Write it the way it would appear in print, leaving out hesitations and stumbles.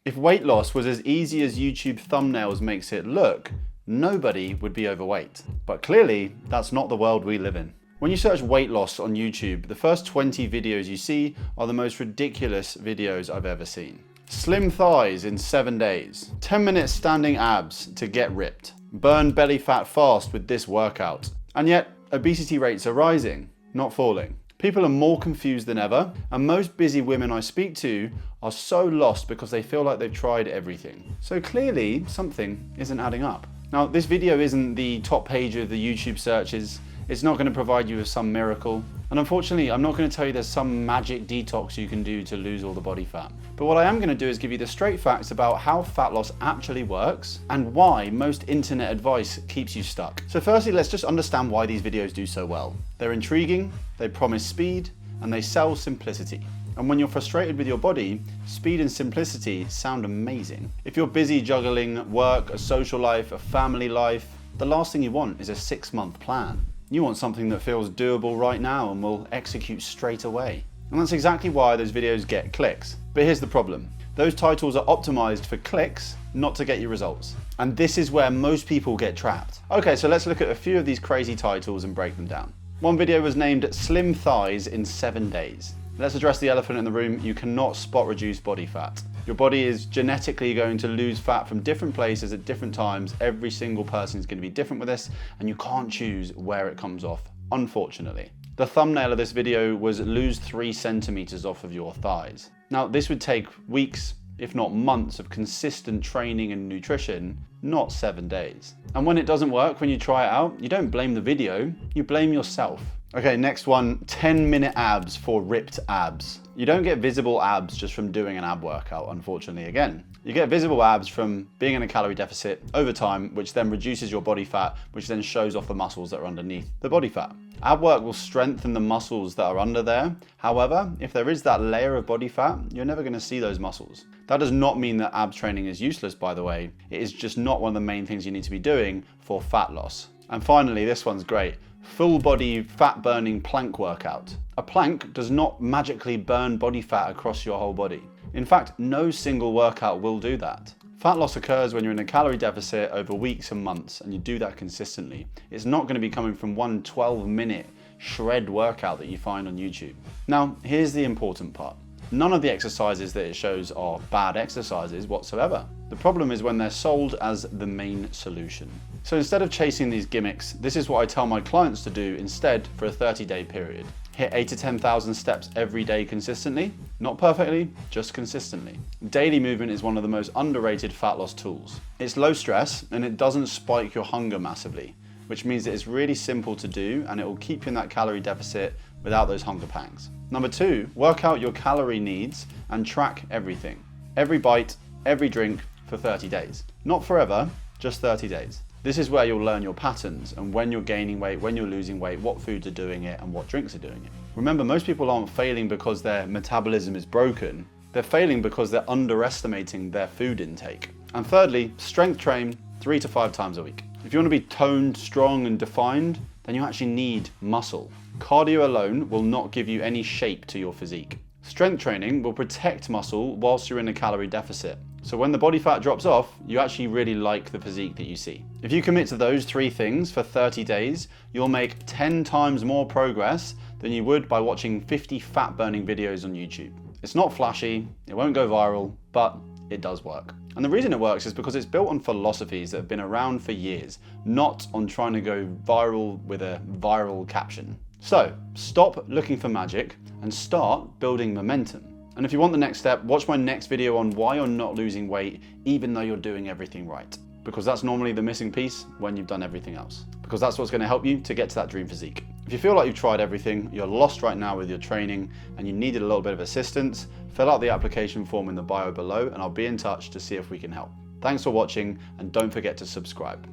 If weight loss was as easy as YouTube thumbnails makes it look, nobody would be overweight. But clearly, that's not the world we live in. When you search weight loss on YouTube, the first 20 videos you see are the most ridiculous videos I've ever seen. Slim thighs in 7 days. 10 minutes standing abs to get ripped. Burn belly fat fast with this workout. And yet, obesity rates are rising, not falling. People are more confused than ever, and most busy women I speak to are so lost because they feel like they've tried everything. So clearly, something isn't adding up. Now, this video isn't the top page of the YouTube searches. It's not going to provide you with some miracle. And unfortunately, I'm not going to tell you there's some magic detox you can do to lose all the body fat. But what I am going to do is give you the straight facts about how fat loss actually works and why most internet advice keeps you stuck. So firstly, let's just understand why these videos do so well. They're intriguing, they promise speed, and they sell simplicity. And when you're frustrated with your body, speed and simplicity sound amazing. If you're busy juggling work, a social life, a family life, the last thing you want is a 6-month plan. You want something that feels doable right now and will execute straight away. And that's exactly why those videos get clicks. But here's the problem. Those titles are optimized for clicks, not to get you results. And this is where most people get trapped. Okay, so let's look at a few of these crazy titles and break them down. One video was named Slim Thighs in 7 Days. Let's address the elephant in the room. You cannot spot reduce body fat. Your body is genetically going to lose fat from different places at different times. Every single person is going to be different with this, and you can't choose where it comes off, unfortunately. The thumbnail of this video was lose 3 centimeters off of your thighs. Now, this would take weeks, if not months, of consistent training and nutrition, not 7 days. And when it doesn't work, when you try it out, you don't blame the video, you blame yourself. Okay, next one, 10-minute abs for ripped abs. You don't get visible abs just from doing an ab workout, unfortunately, again. You get visible abs from being in a calorie deficit over time, which then reduces your body fat, which then shows off the muscles that are underneath the body fat. Ab work will strengthen the muscles that are under there. However, if there is that layer of body fat, you're never going to see those muscles. That does not mean that abs training is useless, by the way. It is just not one of the main things you need to be doing for fat loss. And finally, this one's great. Full body fat burning plank workout. A plank does not magically burn body fat across your whole body. In fact, no single workout will do that. Fat loss occurs when you're in a calorie deficit over weeks and months, and you do that consistently. It's not going to be coming from one 12-minute shred workout that you find on YouTube. Now, here's the important part. None of the exercises that it shows are bad exercises whatsoever. The problem is when they're sold as the main solution. So instead of chasing these gimmicks, this is what I tell my clients to do instead for a 30-day period. Hit 8,000 to 10,000 steps every day consistently. Not perfectly, just consistently. Daily movement is one of the most underrated fat loss tools. It's low stress and it doesn't spike your hunger massively, which means that it's really simple to do and it will keep you in that calorie deficit without those hunger pangs. Number 2, work out your calorie needs and track everything. Every bite, every drink for 30 days. Not forever, just 30 days. This is where you'll learn your patterns and when you're gaining weight, when you're losing weight, what foods are doing it and what drinks are doing it. Remember, most people aren't failing because their metabolism is broken. They're failing because they're underestimating their food intake. And thirdly, strength train 3 to 5 times a week. If you want to be toned, strong and defined, then you actually need muscle. Cardio alone will not give you any shape to your physique. Strength training will protect muscle whilst you're in a calorie deficit. So when the body fat drops off, you actually really like the physique that you see. If you commit to those 3 things for 30 days, you'll make 10 times more progress than you would by watching 50 fat burning videos on YouTube. It's not flashy, it won't go viral, but it does work. And the reason it works is because it's built on philosophies that have been around for years, not on trying to go viral with a viral caption. So stop looking for magic and start building momentum. And if you want the next step, watch my next video on why you're not losing weight even though you're doing everything right. Because that's normally the missing piece when you've done everything else. Because that's what's going to help you to get to that dream physique. If you feel like you've tried everything, you're lost right now with your training and you needed a little bit of assistance, fill out the application form in the bio below and I'll be in touch to see if we can help. Thanks for watching and don't forget to subscribe.